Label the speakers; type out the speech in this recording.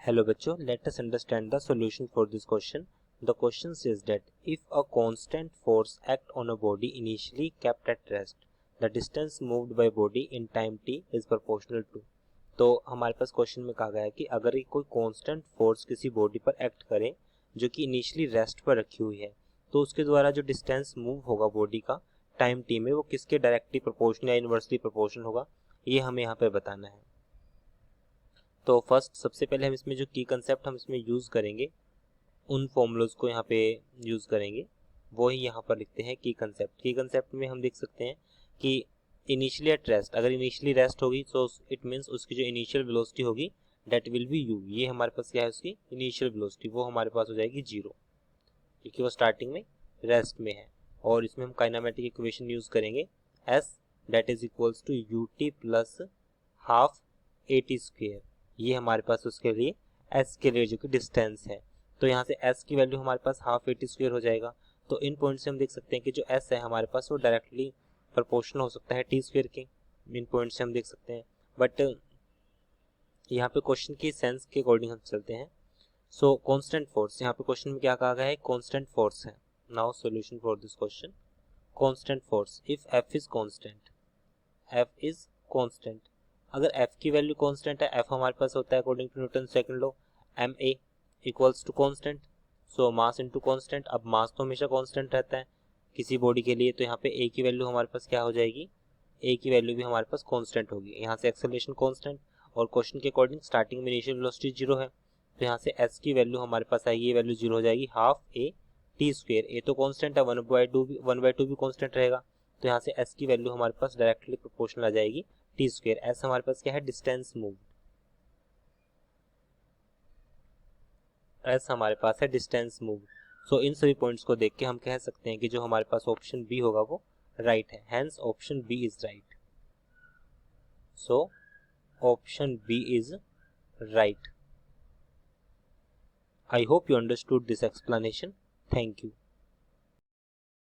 Speaker 1: Hello बच्चों, let us understand the solution for this question. The question says that if a constant force act on a body initially kept at rest, the distance moved by body in time t is proportional to. तो हमारे पास question में कहा गया है कि अगर कोई constant force किसी बॉडी पर एक्ट करे जो कि इनिशियली रेस्ट पर रखी हुई है, तो उसके द्वारा जो डिस्टेंस मूव होगा बॉडी का टाइम टी में वो किसके डायरेक्टली प्रोपोर्शनल या इनवर्सली प्रोपोर्शनल होगा, ये हमें यहाँ पे बताना है। तो फर्स्ट सबसे पहले हम इसमें जो की कंसेप्ट हम इसमें यूज़ करेंगे, उन फॉर्मूलाज को यहाँ पे यूज़ करेंगे, वो ही यहाँ पर लिखते हैं की कंसेप्ट। की कंसेप्ट में हम देख सकते हैं कि इनिशियली एट रेस्ट, अगर इनिशियली रेस्ट होगी तो इट मीन्स उसकी जो इनिशियल वेलोसिटी होगी डेट विल बी यू। ये हमारे पास क्या है, उसकी इनिशियल वेलोसिटी, वो हमारे पास हो जाएगी जीरो, क्योंकि वो स्टार्टिंग में रेस्ट में है। और इसमें हम काइनेमेटिक इक्वेशन यूज़ करेंगे S that is equals to U T plus half A T square. ये हमारे पास उसके लिए एस के लिए जो कि डिस्टेंस है, तो यहाँ से एस की वैल्यू हमारे पास हाफ ए टी स्क्वेयर हो जाएगा। तो इन पॉइंट से हम देख सकते हैं कि जो एस है हमारे पास वो डायरेक्टली प्रोपोर्शनल हो सकता है टी स्क्वेयर के। इन पॉइंट से हम देख सकते हैं, बट यहाँ पे क्वेश्चन की सेंस के अकॉर्डिंग हम चलते हैं। सो कांस्टेंट फोर्स, यहाँ पे क्वेश्चन में क्या कहा गया है, कांस्टेंट फोर्स है। Now solution for this question, constant force if F is constant, F is constant, अगर f की वैल्यू कांस्टेंट है, f हमारे पास होता है according to Newton second law ma equals to constant, so mass into constant. अब mass तो हमेशा कांस्टेंट रहता है किसी बॉडी के लिए, तो यहाँ पे a की वैल्यू हमारे पास क्या हो जाएगी, a की वैल्यू भी हमारे पास कांस्टेंट होगी। यहाँ से एक्सेलरेशन कांस्टेंट, और क्वेश्चन के अकॉर्डिंग स्टार्टिंग में इनिशियल वेलोसिटी जीरो है, तो यहाँ से s की वैल्यू हमारे पास आएगी, ये वैल्यू जीरो हो जाएगी, half a T square. a तो कांस्टेंट है, 1/2 भी कांस्टेंट रहेगा, तो यहाँ से s की वैल्यू हमारे पास डायरेक्टली प्रोपोर्शनल आ जाएगी टी स्क्वेयर। एस हमारे पास क्या है, डिस्टेंस मूव, एस हमारे पास है डिस्टेंस मूव। सो इन सभी पॉइंट्स को देख के हम कह सकते हैं कि जो हमारे पास ऑप्शन बी होगा वो राइट है, hence option B is right. So option B is right. I hope you understood this explanation. Thank you.